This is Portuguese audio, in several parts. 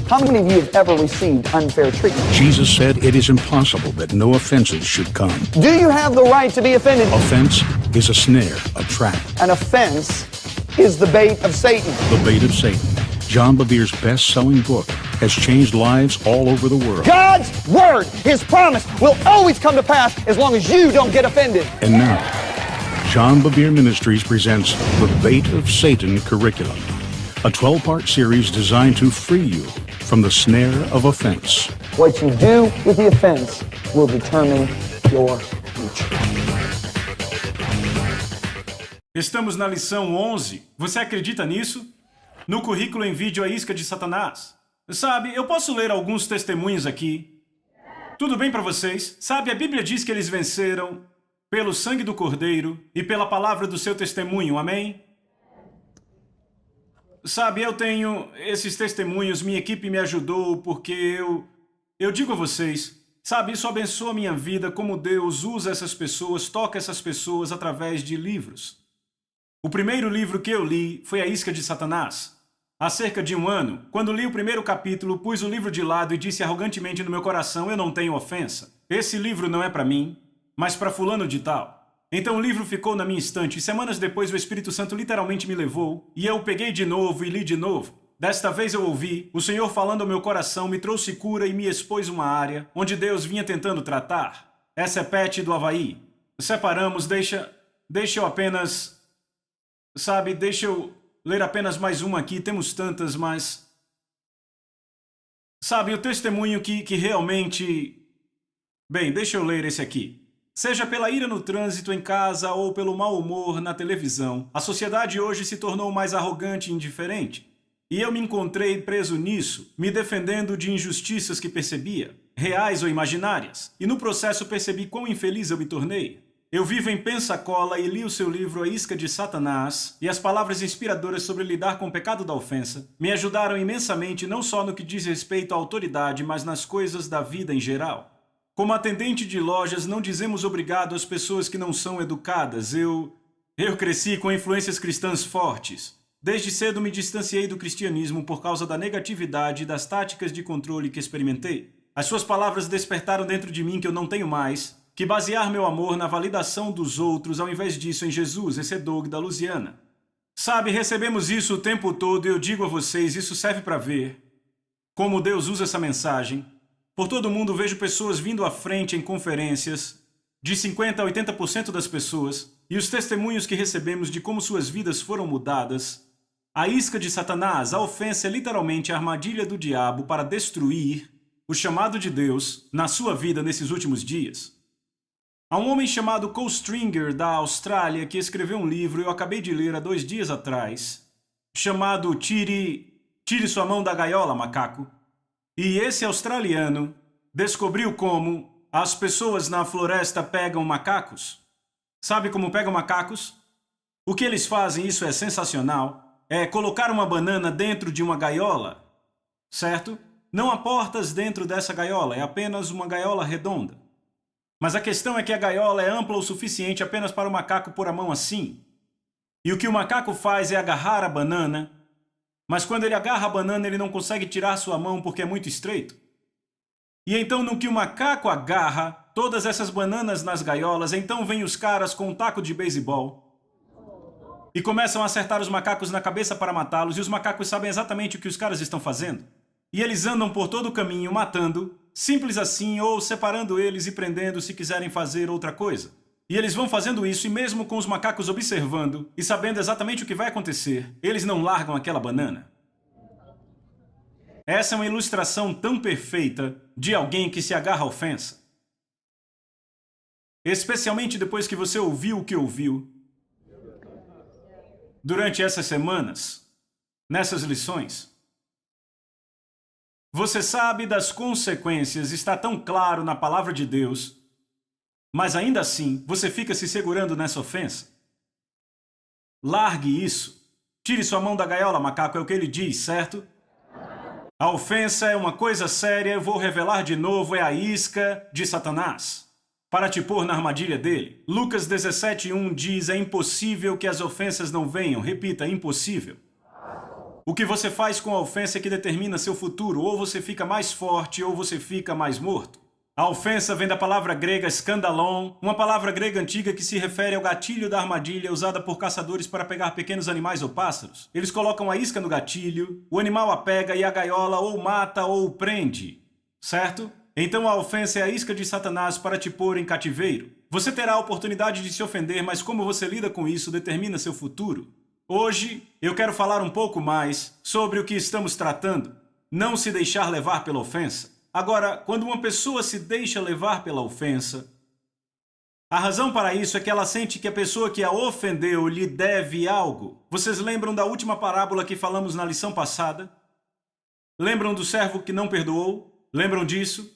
How many of you have ever received unfair treatment? Jesus said it is impossible that no offenses should come. Do you have the right to be offended? Offense is a snare, a trap. An offense is the bait of Satan. The bait of Satan. John Bevere's best-selling book has changed lives all over the world. God's word, His promise, will always come to pass as long as you don't get offended. And now, John Bevere Ministries presents The Bait of Satan Curriculum, a 12-part series designed to free you from the snare of offense. What you do with the offense will determine your future. Estamos na lição 11. Você acredita nisso? No currículo em vídeo A Isca de Satanás. Sabe, eu posso ler alguns testemunhos aqui. Tudo bem para vocês? Sabe, a Bíblia diz que eles venceram pelo sangue do Cordeiro e pela palavra do seu testemunho, amém? Sabe, eu tenho esses testemunhos, minha equipe me ajudou porque eu digo a vocês, sabe, isso abençoa a minha vida, como Deus usa essas pessoas, toca essas pessoas através de livros. O primeiro livro que eu li foi A Isca de Satanás. Há cerca de 1 ano, quando li o primeiro capítulo, pus o livro de lado e disse arrogantemente no meu coração, eu não tenho ofensa. Esse livro não é para mim, mas para fulano de tal. Então o livro ficou na minha estante e semanas depois o Espírito Santo literalmente me levou e eu o peguei de novo e li de novo. Desta vez eu ouvi, o Senhor falando ao meu coração me trouxe cura e me expôs uma área onde Deus vinha tentando tratar. Essa é Pat do Havaí. Separamos, deixa eu apenas... Sabe, deixa eu ler apenas mais uma aqui, temos tantas, mas... Sabe, o testemunho que realmente... Bem, deixa eu ler esse aqui. Seja pela ira no trânsito, em casa ou pelo mau humor na televisão, a sociedade hoje se tornou mais arrogante e indiferente. E eu me encontrei preso nisso, me defendendo de injustiças que percebia, reais ou imaginárias. E no processo percebi quão infeliz eu me tornei. Eu vivo em Pensacola e li o seu livro A Isca de Satanás e as palavras inspiradoras sobre lidar com o pecado da ofensa me ajudaram imensamente não só no que diz respeito à autoridade, mas nas coisas da vida em geral. Como atendente de lojas, não dizemos obrigado às pessoas que não são educadas. Eu cresci com influências cristãs fortes. Desde cedo me distanciei do cristianismo por causa da negatividade e das táticas de controle que experimentei. As suas palavras despertaram dentro de mim que eu não tenho mais que basear meu amor na validação dos outros ao invés disso em Jesus. Esse é Doug da Louisiana. Sabe, recebemos isso o tempo todo e eu digo a vocês, isso serve para ver como Deus usa essa mensagem. Por todo mundo vejo pessoas vindo à frente em conferências, de 50% a 80% das pessoas, e os testemunhos que recebemos de como suas vidas foram mudadas. A isca de Satanás, a ofensa é literalmente a armadilha do diabo para destruir o chamado de Deus na sua vida nesses últimos dias. Há um homem chamado Cole Stringer, da Austrália, que escreveu um livro, eu acabei de ler há 2 dias atrás, chamado Tire Sua Mão da Gaiola, Macaco. E esse australiano descobriu como as pessoas na floresta pegam macacos. Sabe como pegam macacos? O que eles fazem, isso é sensacional, é colocar uma banana dentro de uma gaiola, certo? Não há portas dentro dessa gaiola, é apenas uma gaiola redonda. Mas a questão é que a gaiola é ampla o suficiente apenas para o macaco pôr a mão assim. E o que o macaco faz é agarrar a banana, mas quando ele agarra a banana ele não consegue tirar sua mão porque é muito estreito. E então no que o macaco agarra todas essas bananas nas gaiolas, então vêm os caras com um taco de beisebol e começam a acertar os macacos na cabeça para matá-los, e os macacos sabem exatamente o que os caras estão fazendo. E eles andam por todo o caminho matando, simples assim, ou separando eles e prendendo se quiserem fazer outra coisa. E eles vão fazendo isso, e mesmo com os macacos observando e sabendo exatamente o que vai acontecer, eles não largam aquela banana. Essa é uma ilustração tão perfeita de alguém que se agarra à ofensa. Especialmente depois que você ouviu o que ouviu durante essas semanas, nessas lições. Você sabe das consequências, está tão claro na palavra de Deus, mas ainda assim você fica se segurando nessa ofensa. Largue isso. Tire sua mão da gaiola, macaco, é o que ele diz, certo? A ofensa é uma coisa séria, eu vou revelar de novo, é a isca de Satanás, para te pôr na armadilha dele. Lucas 17:1 diz, é impossível que as ofensas não venham. Repita, impossível. O que você faz com a ofensa é que determina seu futuro. Ou você fica mais forte ou você fica mais morto. A ofensa vem da palavra grega skandalon, uma palavra grega antiga que se refere ao gatilho da armadilha usada por caçadores para pegar pequenos animais ou pássaros. Eles colocam a isca no gatilho, o animal a pega e a gaiola ou mata ou prende, certo? Então a ofensa é a isca de Satanás para te pôr em cativeiro. Você terá a oportunidade de se ofender, mas como você lida com isso determina seu futuro. Hoje eu quero falar um pouco mais sobre o que estamos tratando. Não se deixar levar pela ofensa. Agora, quando uma pessoa se deixa levar pela ofensa, a razão para isso é que ela sente que a pessoa que a ofendeu lhe deve algo. Vocês lembram da última parábola que falamos na lição passada? Lembram do servo que não perdoou? Lembram disso?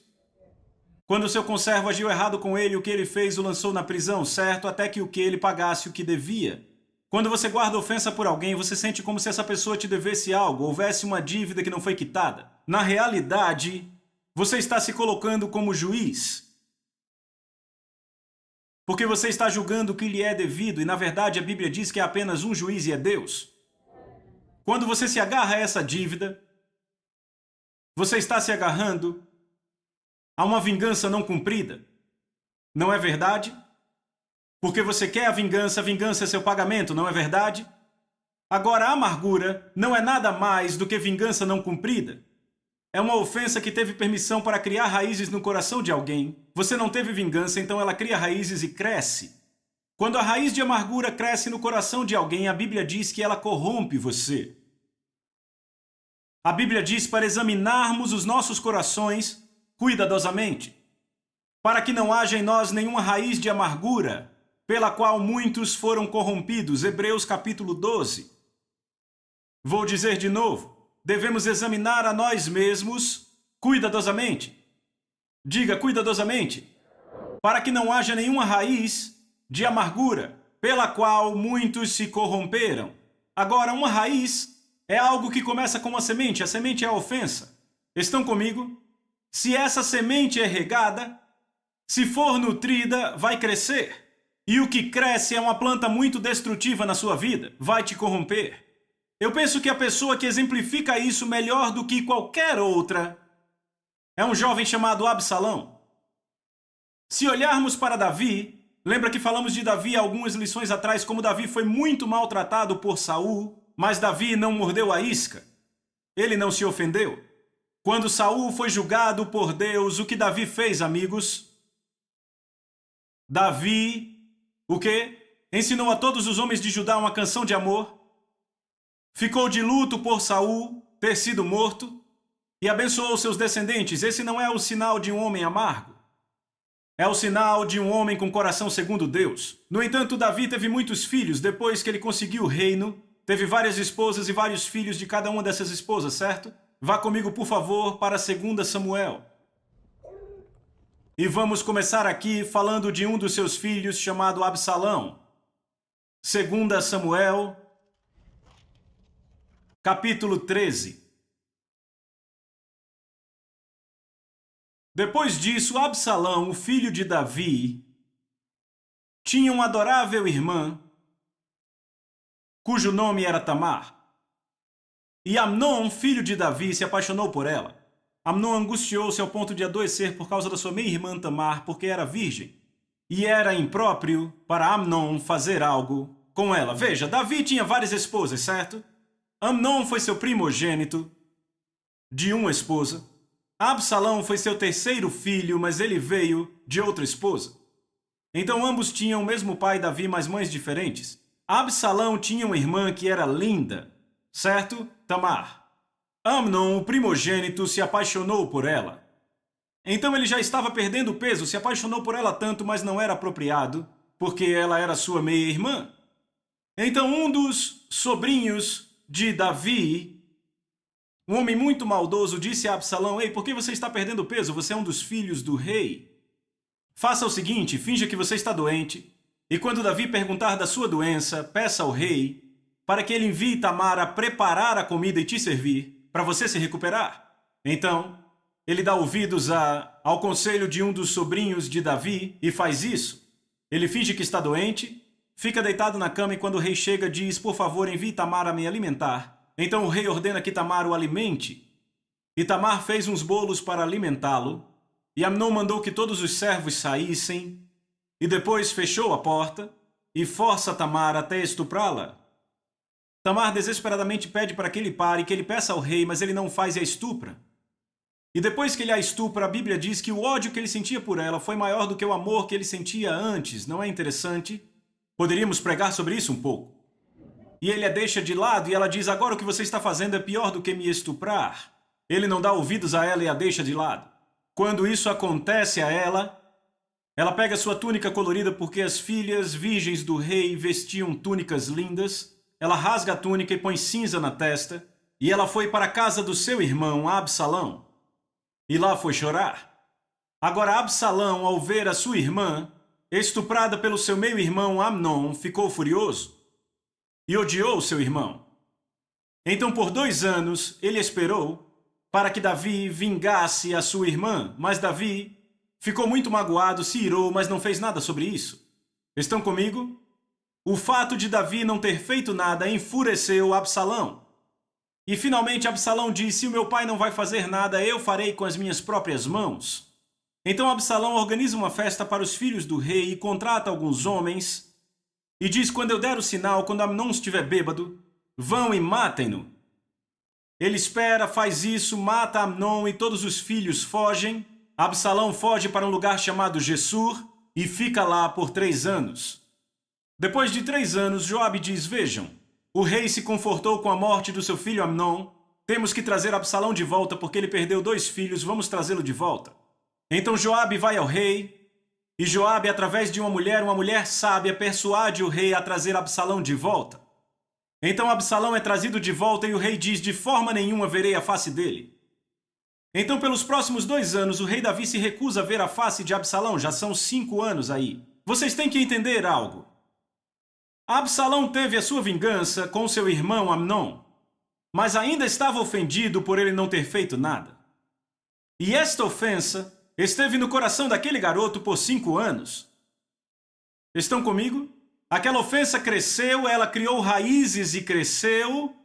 Quando seu conservo agiu errado com ele, o que ele fez o lançou na prisão, certo? Até que ele pagasse o que devia. Quando você guarda ofensa por alguém, você sente como se essa pessoa te devesse algo, houvesse uma dívida que não foi quitada. Na realidade, você está se colocando como juiz. Porque você está julgando o que lhe é devido, e na verdade a Bíblia diz que há apenas um juiz e é Deus. Quando você se agarra a essa dívida, você está se agarrando a uma vingança não cumprida. Não é verdade? Porque você quer a vingança é seu pagamento, não é verdade? Agora, a amargura não é nada mais do que vingança não cumprida. É uma ofensa que teve permissão para criar raízes no coração de alguém. Você não teve vingança, então ela cria raízes e cresce. Quando a raiz de amargura cresce no coração de alguém, a Bíblia diz que ela corrompe você. A Bíblia diz para examinarmos os nossos corações cuidadosamente, para que não haja em nós nenhuma raiz de amargura, pela qual muitos foram corrompidos. Hebreus capítulo 12. Vou dizer de novo. Devemos examinar a nós mesmos cuidadosamente. Diga cuidadosamente. Para que não haja nenhuma raiz de amargura, pela qual muitos se corromperam. Agora, uma raiz é algo que começa com uma semente. A semente é a ofensa. Estão comigo? Se essa semente é regada, se for nutrida, vai crescer. E o que cresce é uma planta muito destrutiva na sua vida. Vai te corromper. Eu penso que a pessoa que exemplifica isso melhor do que qualquer outra é um jovem chamado Absalão. Se olharmos para Davi, lembra que falamos de Davi algumas lições atrás, como Davi foi muito maltratado por Saul, mas Davi não mordeu a isca. Ele não se ofendeu. Quando Saul foi julgado por Deus, o que Davi fez, amigos? Davi, o quê? Ensinou a todos os homens de Judá uma canção de amor. Ficou de luto por Saul ter sido morto e abençoou seus descendentes. Esse não é o sinal de um homem amargo. É o sinal de um homem com coração segundo Deus. No entanto, Davi teve muitos filhos. Depois que ele conseguiu o reino, teve várias esposas e vários filhos de cada uma dessas esposas, certo? Vá comigo, por favor, para 2 Samuel. E vamos começar aqui falando de um dos seus filhos chamado Absalão. 2 Samuel capítulo 13. Depois disso, Absalão, o filho de Davi, tinha uma adorável irmã, cujo nome era Tamar. E Amnon, filho de Davi, se apaixonou por ela. Amnon angustiou-se ao ponto de adoecer por causa da sua meia-irmã Tamar, porque era virgem. E era impróprio para Amnon fazer algo com ela. Veja, Davi tinha várias esposas, certo? Amnon foi seu primogênito de uma esposa. Absalão foi seu terceiro filho, mas ele veio de outra esposa. Então ambos tinham o mesmo pai Davi, mas mães diferentes. Absalão tinha uma irmã que era linda, certo? Tamar. Amnon, o primogênito, se apaixonou por ela. Então ele já estava perdendo peso, se apaixonou por ela tanto, mas não era apropriado, porque ela era sua meia-irmã. Então um dos sobrinhos de Davi, um homem muito maldoso, disse a Absalão: "Ei, por que você está perdendo peso? Você é um dos filhos do rei. Faça o seguinte, finja que você está doente, e quando Davi perguntar da sua doença, peça ao rei para que ele envie Tamar a preparar a comida e te servir, para você se recuperar." Então, ele dá ouvidos ao conselho de um dos sobrinhos de Davi e faz isso. Ele finge que está doente, fica deitado na cama e quando o rei chega diz: "Por favor, envie Tamar a me alimentar." Então o rei ordena que Tamar o alimente. E Tamar fez uns bolos para alimentá-lo. E Amnon mandou que todos os servos saíssem. E depois fechou a porta e força Tamar até estuprá-la. Tamar desesperadamente pede para que ele pare, que ele peça ao rei, mas ele não faz e a estupra. E depois que ele a estupra, a Bíblia diz que o ódio que ele sentia por ela foi maior do que o amor que ele sentia antes. Não é interessante? Poderíamos pregar sobre isso um pouco. E ele a deixa de lado e ela diz: agora o que você está fazendo é pior do que me estuprar. Ele não dá ouvidos a ela e a deixa de lado. Quando isso acontece a ela pega sua túnica colorida porque as filhas virgens do rei vestiam túnicas lindas. Ela rasga a túnica e põe cinza na testa. E ela foi para a casa do seu irmão, Absalão. E lá foi chorar. Agora Absalão, ao ver a sua irmã estuprada pelo seu meio-irmão Amnon, ficou furioso e odiou seu irmão. Então por 2 anos ele esperou para que Davi vingasse a sua irmã, mas Davi ficou muito magoado, se irou, mas não fez nada sobre isso. Estão comigo? O fato de Davi não ter feito nada enfureceu Absalão. E finalmente Absalão disse: o meu pai não vai fazer nada, eu farei com as minhas próprias mãos. Então Absalão organiza uma festa para os filhos do rei e contrata alguns homens e diz: quando eu der o sinal, quando Amnon estiver bêbado, vão e matem-no. Ele espera, faz isso, mata Amnon e todos os filhos fogem. Absalão foge para um lugar chamado Gessur e fica lá por 3 anos. Depois de 3 anos, Joabe diz: vejam, o rei se confortou com a morte do seu filho Amnon. Temos que trazer Absalão de volta porque ele perdeu 2 filhos, vamos trazê-lo de volta. Então Joabe vai ao rei e Joabe, através de uma mulher sábia, persuade o rei a trazer Absalão de volta. Então Absalão é trazido de volta e o rei diz: de forma nenhuma verei a face dele. Então pelos próximos 2 anos o rei Davi se recusa a ver a face de Absalão, já são 5 anos aí. Vocês têm que entender algo. Absalão teve a sua vingança com seu irmão Amnon, mas ainda estava ofendido por ele não ter feito nada. E esta ofensa esteve no coração daquele garoto por 5 anos. Estão comigo? Aquela ofensa cresceu, ela criou raízes e cresceu,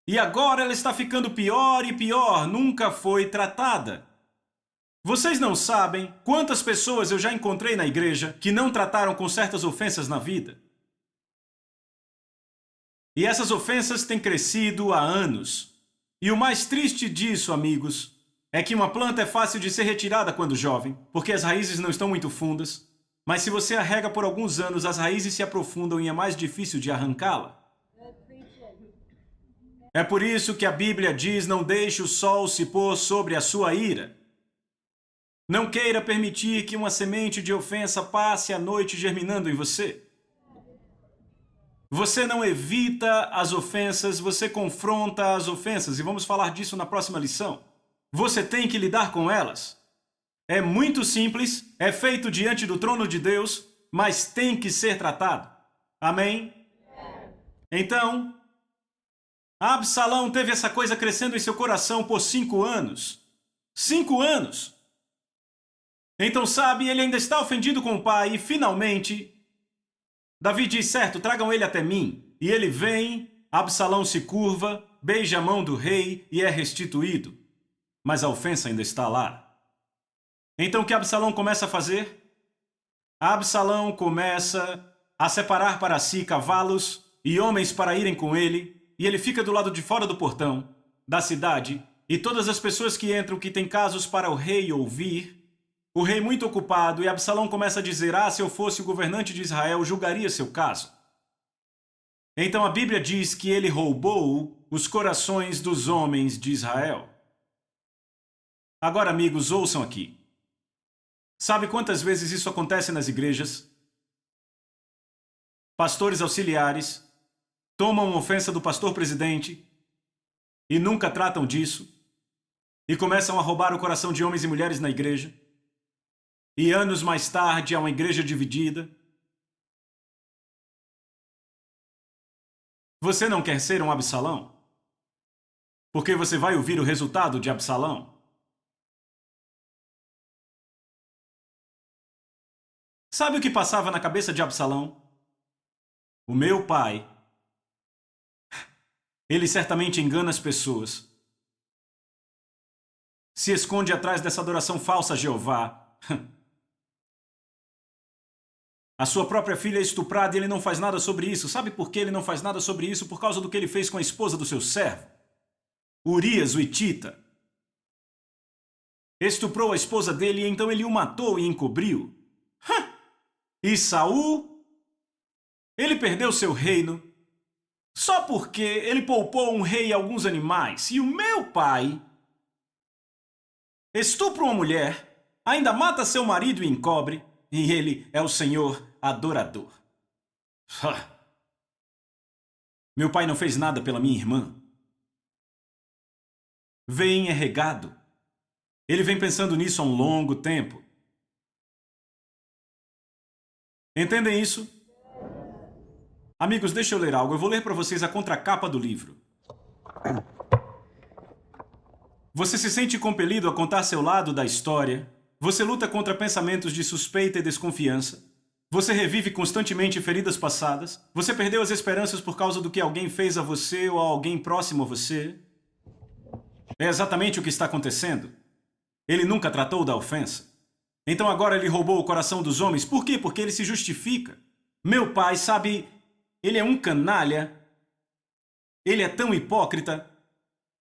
e agora ela está ficando pior e pior, nunca foi tratada. Vocês não sabem quantas pessoas eu já encontrei na igreja que não trataram com certas ofensas na vida. E essas ofensas têm crescido há anos. E o mais triste disso, amigos, é que uma planta é fácil de ser retirada quando jovem, porque as raízes não estão muito fundas. Mas se você a rega por alguns anos, as raízes se aprofundam e é mais difícil de arrancá-la. É por isso que a Bíblia diz: não deixe o sol se pôr sobre a sua ira. Não queira permitir que uma semente de ofensa passe a noite germinando em você. Você não evita as ofensas, você confronta as ofensas, e vamos falar disso na próxima lição. Você tem que lidar com elas. É muito simples, é feito diante do trono de Deus, mas tem que ser tratado. Amém? Então, Absalão teve essa coisa crescendo em seu coração por 5 anos. 5 anos! Então, sabe, ele ainda está ofendido com o pai e, finalmente, Davi diz: certo, tragam ele até mim. E ele vem, Absalão se curva, beija a mão do rei e é restituído. Mas a ofensa ainda está lá. Então o que Absalão começa a fazer? Absalão começa a separar para si cavalos e homens para irem com ele, e ele fica do lado de fora do portão da cidade, e todas as pessoas que entram que têm casos para o rei ouvir, o rei muito ocupado, e Absalão começa a dizer: se eu fosse o governante de Israel, julgaria seu caso. Então a Bíblia diz que ele roubou os corações dos homens de Israel. Agora, amigos, ouçam aqui. Sabe quantas vezes isso acontece nas igrejas? Pastores auxiliares tomam ofensa do pastor presidente e nunca tratam disso, e começam a roubar o coração de homens e mulheres na igreja. E anos mais tarde há uma igreja dividida. Você não quer ser um Absalão? Porque você vai ouvir o resultado de Absalão. Sabe o que passava na cabeça de Absalão? O meu pai Ele certamente engana as pessoas. Se esconde atrás dessa adoração falsa a Jeová. A sua própria filha é estuprada e ele não faz nada sobre isso. Sabe por que ele não faz nada sobre isso? Por causa do que ele fez com a esposa do seu servo, Urias, o hitita. Estuprou a esposa dele e então ele o matou e encobriu. E Saul? Ele perdeu seu reino só porque ele poupou um rei e alguns animais. E o meu pai estupra uma mulher, ainda mata seu marido e encobre, e ele é o Senhor adorador. Meu pai não fez nada pela minha irmã. Vem é regado. Ele vem pensando nisso há um longo tempo. Entendem isso? Amigos, deixa eu ler algo. Eu vou ler para vocês a contracapa do livro. Você se sente compelido a contar seu lado da história. Você luta contra pensamentos de suspeita e desconfiança. Você revive constantemente feridas passadas. Você perdeu as esperanças por causa do que alguém fez a você ou a alguém próximo a você. É exatamente o que está acontecendo. Ele nunca tratou da ofensa. Então agora ele roubou o coração dos homens. Por quê? Porque ele se justifica. Meu pai, sabe, ele é um canalha. Ele é tão hipócrita.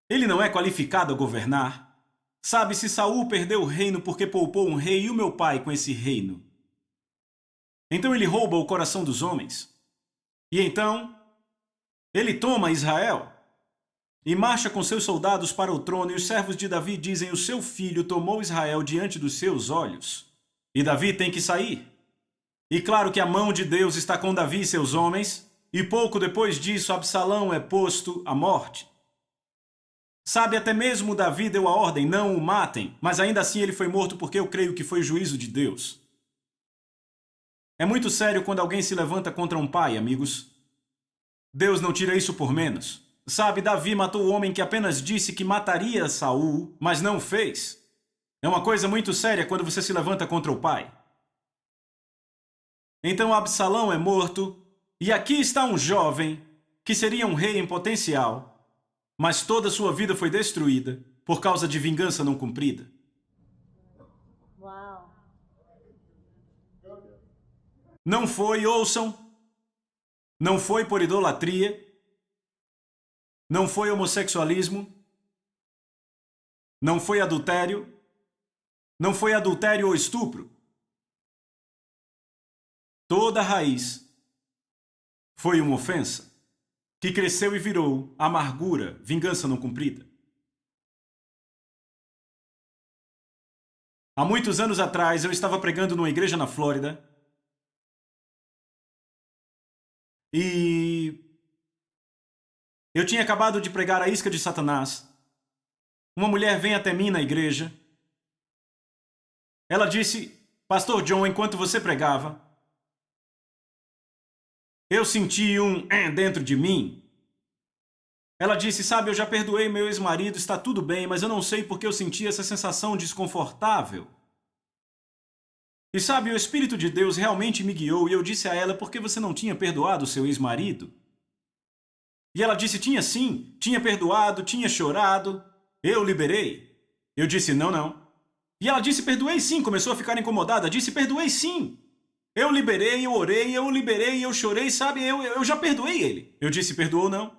Ele não é qualificado a governar. Sabe, se Saul perdeu o reino porque poupou um rei e o meu pai com esse reino. Então ele rouba o coração dos homens. E então ele toma Israel e marcha com seus soldados para o trono, e os servos de Davi dizem: o seu filho tomou Israel diante dos seus olhos. E Davi tem que sair. E claro que a mão de Deus está com Davi e seus homens, e pouco depois disso Absalão é posto à morte. Sabe, até mesmo Davi deu a ordem: não o matem, mas ainda assim ele foi morto porque eu creio que foi juízo de Deus. É muito sério quando alguém se levanta contra um pai, amigos. Deus não tira isso por menos. Sabe, Davi matou o homem que apenas disse que mataria Saul, mas não o fez. É uma coisa muito séria quando você se levanta contra o pai. Então Absalão é morto, e aqui está um jovem que seria um rei em potencial, mas toda sua vida foi destruída por causa de vingança não cumprida. Uau. Não foi, ouçam, não foi por idolatria, não foi homossexualismo, não foi adultério ou estupro. Toda a raiz foi uma ofensa que cresceu e virou amargura, vingança não cumprida. Há muitos anos atrás, eu estava pregando numa igreja na Flórida e eu tinha acabado de pregar a isca de Satanás. Uma mulher vem até mim na igreja. Ela disse: Pastor John, enquanto você pregava, eu senti um dentro de mim. Ela disse: sabe, eu já perdoei meu ex-marido, está tudo bem, mas eu não sei porque eu senti essa sensação desconfortável. E sabe, o Espírito de Deus realmente me guiou e eu disse a ela: por que você não tinha perdoado o seu ex-marido? E ela disse: tinha sim, tinha perdoado, tinha chorado, eu liberei. Eu disse: não. E ela disse: perdoei sim, começou a ficar incomodada, disse: perdoei sim. Eu liberei, eu orei, eu liberei, eu chorei, sabe, eu já perdoei ele. Eu disse: perdoou não?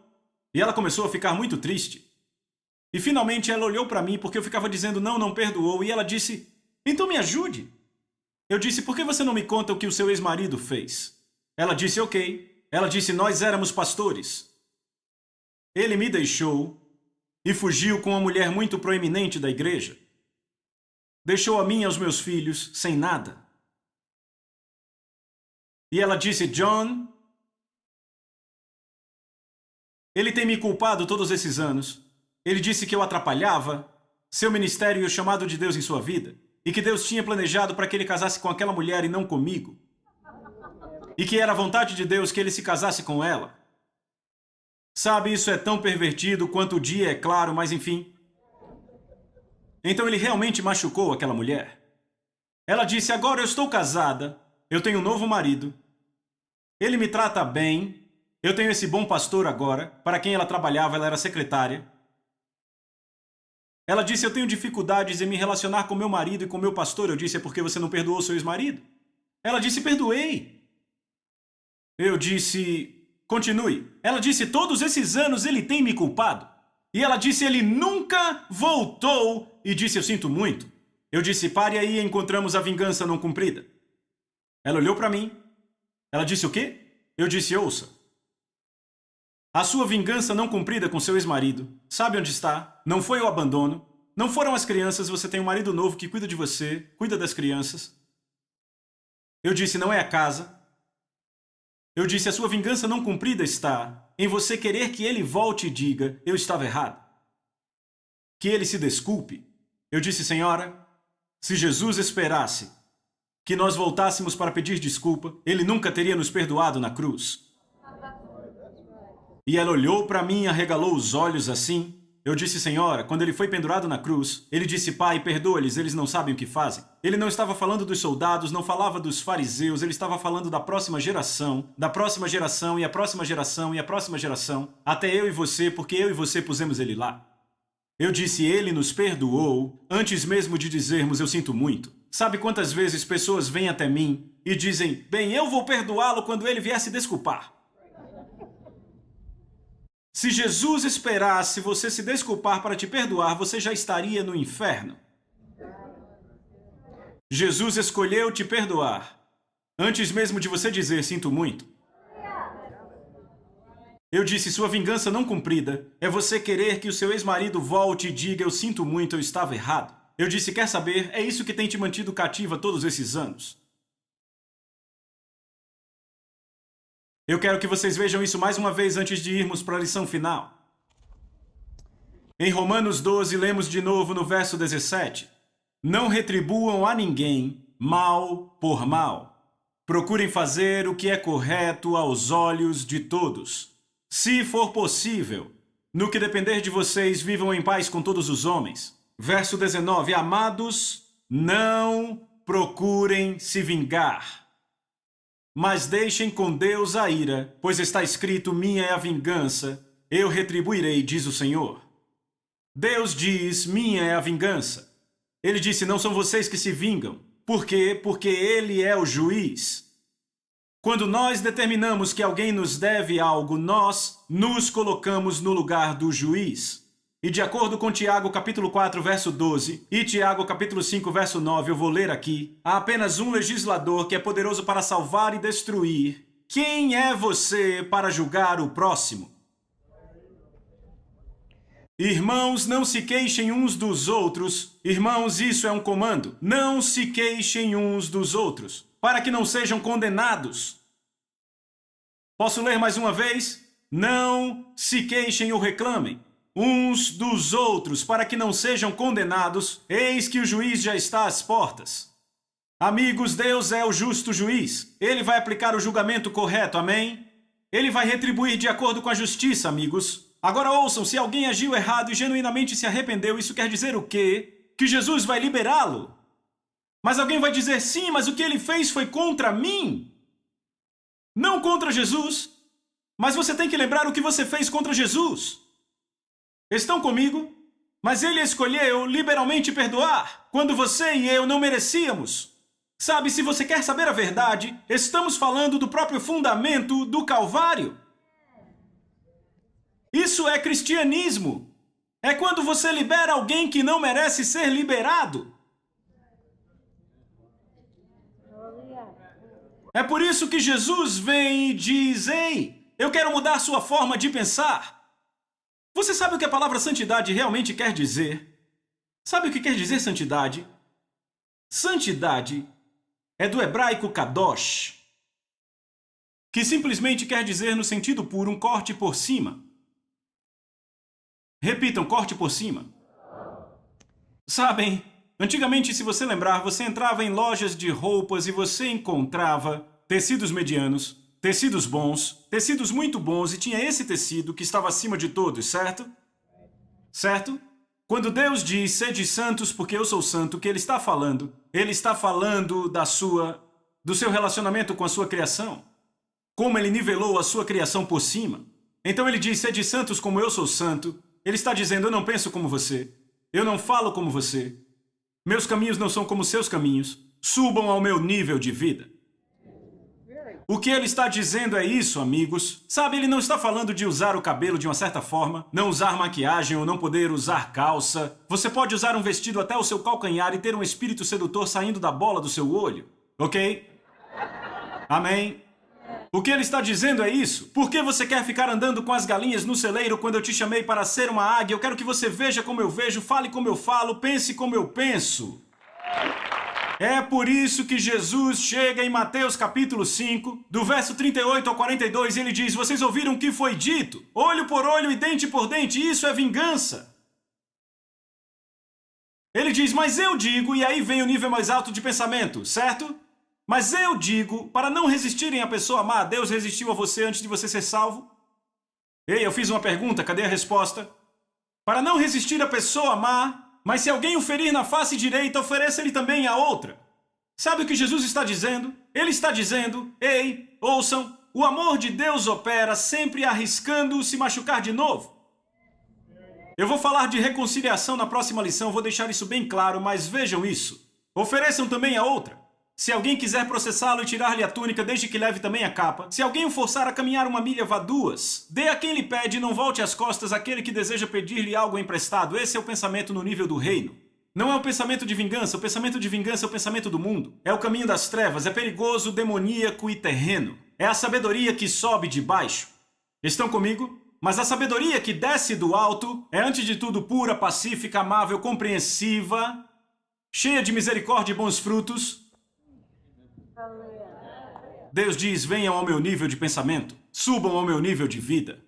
E ela começou a ficar muito triste. E finalmente ela olhou para mim porque eu ficava dizendo não perdoou, e ela disse: então me ajude. Eu disse: por que você não me conta o que o seu ex-marido fez? Ela disse: ok. Ela disse: nós éramos pastores. Ele me deixou e fugiu com uma mulher muito proeminente da igreja. Deixou a mim e aos meus filhos sem nada. E ela disse: John, ele tem me culpado todos esses anos. Ele disse que eu atrapalhava seu ministério e o chamado de Deus em sua vida, e que Deus tinha planejado para que ele casasse com aquela mulher e não comigo, e que era a vontade de Deus que ele se casasse com ela. Sabe, isso é tão pervertido quanto o dia é claro, mas enfim. Então ele realmente machucou aquela mulher. Ela disse: agora eu estou casada, eu tenho um novo marido, ele me trata bem, Eu tenho esse bom pastor agora, para quem ela trabalhava, ela era secretária. Ela disse, eu tenho dificuldades em me relacionar com meu marido e com meu pastor. Eu disse, é porque você não perdoou seu ex-marido? Ela disse, perdoei. Eu disse, continue. Ela disse, todos esses anos ele tem me culpado. E ela disse, ele nunca voltou. E disse, eu sinto muito. Eu disse, pare aí e encontramos a vingança não cumprida. Ela olhou para mim. Ela disse, o quê? Eu disse, ouça. A sua vingança não cumprida com seu ex-marido, sabe onde está? Não foi o abandono. Não foram as crianças, você tem um marido novo que cuida de você, cuida das crianças. Eu disse, não é a casa. Eu disse, a sua vingança não cumprida está em você querer que ele volte e diga, eu estava errado. Que ele se desculpe. Eu disse, senhora, se Jesus esperasse que nós voltássemos para pedir desculpa, ele nunca teria nos perdoado na cruz. E ela olhou para mim e arregalou os olhos assim. Eu disse, senhora, quando ele foi pendurado na cruz, ele disse, pai, perdoa-lhes, eles não sabem o que fazem. Ele não estava falando dos soldados, não falava dos fariseus, ele estava falando da próxima geração e a próxima geração e a próxima geração, até eu e você, porque eu e você pusemos ele lá. Eu disse, ele nos perdoou, antes mesmo de dizermos, eu sinto muito. Sabe quantas vezes pessoas vêm até mim e dizem, bem, eu vou perdoá-lo quando ele vier se desculpar. Se Jesus esperasse você se desculpar para te perdoar, você já estaria no inferno. Jesus escolheu te perdoar, antes mesmo de você dizer, sinto muito. Eu disse, sua vingança não cumprida é você querer que o seu ex-marido volte e diga, eu sinto muito, eu estava errado. Eu disse, quer saber, é isso que tem te mantido cativa todos esses anos. Eu quero que vocês vejam isso mais uma vez antes de irmos para a lição final. Em Romanos 12, lemos de novo no verso 17. Não retribuam a ninguém mal por mal. Procurem fazer o que é correto aos olhos de todos. Se for possível, no que depender de vocês, vivam em paz com todos os homens. Verso 19. Amados, não procurem se vingar, mas deixem com Deus a ira, pois está escrito, minha é a vingança, eu retribuirei, diz o Senhor. Deus diz, minha é a vingança. Ele disse, não são vocês que se vingam. Por quê? Porque Ele é o juiz. Quando nós determinamos que alguém nos deve algo, nós nos colocamos no lugar do juiz. E de acordo com Tiago capítulo 4, verso 12, e Tiago capítulo 5, verso 9, eu vou ler aqui, há apenas um legislador que é poderoso para salvar e destruir. Quem é você para julgar o próximo? Irmãos, não se queixem uns dos outros. Irmãos, isso é um comando. Não se queixem uns dos outros, para que não sejam condenados. Posso ler mais uma vez? Não se queixem ou reclamem uns dos outros, para que não sejam condenados, eis que o juiz já está às portas. Amigos, Deus é o justo juiz. Ele vai aplicar o julgamento correto, amém? Ele vai retribuir de acordo com a justiça, amigos. Agora ouçam, se alguém agiu errado e genuinamente se arrependeu, isso quer dizer o quê? Que Jesus vai liberá-lo. Mas alguém vai dizer, sim, mas o que ele fez foi contra mim. Não contra Jesus. Mas você tem que lembrar o que você fez contra Jesus. Estão comigo? Mas ele escolheu liberalmente perdoar, quando você e eu não merecíamos. Sabe, se você quer saber a verdade, estamos falando do próprio fundamento do Calvário. Isso é cristianismo. É quando você libera alguém que não merece ser liberado. É por isso que Jesus vem e diz, ei, eu quero mudar sua forma de pensar. Você sabe o que a palavra santidade realmente quer dizer? Sabe o que quer dizer santidade? Santidade é do hebraico kadosh, que simplesmente quer dizer no sentido puro um corte por cima. Repitam, corte por cima. Sabem, antigamente, se você lembrar, você entrava em lojas de roupas e você encontrava tecidos medianos, tecidos bons, tecidos muito bons, e tinha esse tecido que estava acima de todos, certo? Certo? Quando Deus diz, sede santos porque eu sou santo, o que Ele está falando? Ele está falando do seu relacionamento com a sua criação. como ele nivelou a sua criação por cima. Então ele diz, sede santos como eu sou santo. Ele está dizendo, eu não penso como você. Eu não falo como você. Meus caminhos não são como seus caminhos. Subam ao meu nível de vida. O que ele está dizendo é isso, amigos. Sabe, ele não está falando de usar o cabelo de uma certa forma, não usar maquiagem ou não poder usar calça. Você pode usar um vestido até o seu calcanhar e ter um espírito sedutor saindo da bola do seu olho. Ok? Amém? O que ele está dizendo é isso. Por que você quer ficar andando com as galinhas no celeiro quando eu te chamei para ser uma águia? Eu quero que você veja como eu vejo, fale como eu falo, pense como eu penso. É por isso que Jesus chega em Mateus capítulo 5, do verso 38 ao 42, e ele diz, vocês ouviram o que foi dito? Olho por olho e dente por dente, isso é vingança. Ele diz, mas eu digo, e aí vem o nível mais alto de pensamento, certo? Mas eu digo, para não resistirem à pessoa má, Deus resistiu a você antes de você ser salvo? Ei, eu fiz uma pergunta, cadê a resposta? Para não resistir à pessoa má, mas se alguém o ferir na face direita, ofereça-lhe também a outra. Sabe o que Jesus está dizendo? Ele está dizendo, ei, ouçam, o amor de Deus opera sempre arriscando se machucar de novo. Eu vou falar de reconciliação na próxima lição, vou deixar isso bem claro, mas vejam isso. Ofereçam também a outra. Se alguém quiser processá-lo e tirar-lhe a túnica, desde que leve também a capa. Se alguém o forçar a caminhar uma milha, vá duas. Dê a quem lhe pede e não volte as costas àquele que deseja pedir-lhe algo emprestado. Esse é o pensamento no nível do reino. Não é o pensamento de vingança. O pensamento de vingança é o pensamento do mundo. É o caminho das trevas. É perigoso, demoníaco e terreno. É a sabedoria que sobe de baixo. Estão comigo? Mas a sabedoria que desce do alto é, antes de tudo, pura, pacífica, amável, compreensiva, cheia de misericórdia e bons frutos. Deus diz, venham ao meu nível de pensamento, subam ao meu nível de vida.